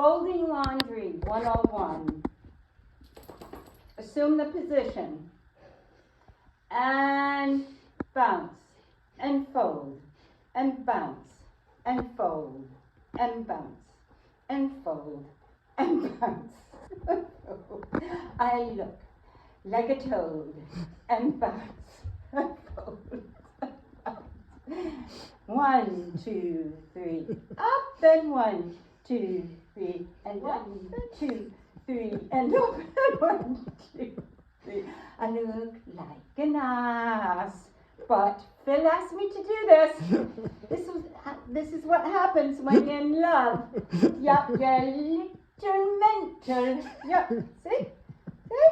Folding laundry 101. Assume the position. And bounce. And fold. And bounce. And fold. And bounce. And fold. And bounce. I look like a toad. And bounce. And fold. 1, 2, 3, up and 1, 2, 3, and 1, 2, 3, and up and 1, 2, 3. I look like an ass, but Phil asked me to do this. This is what happens when you're in love. Yup, you're little mental. Yup, see? See?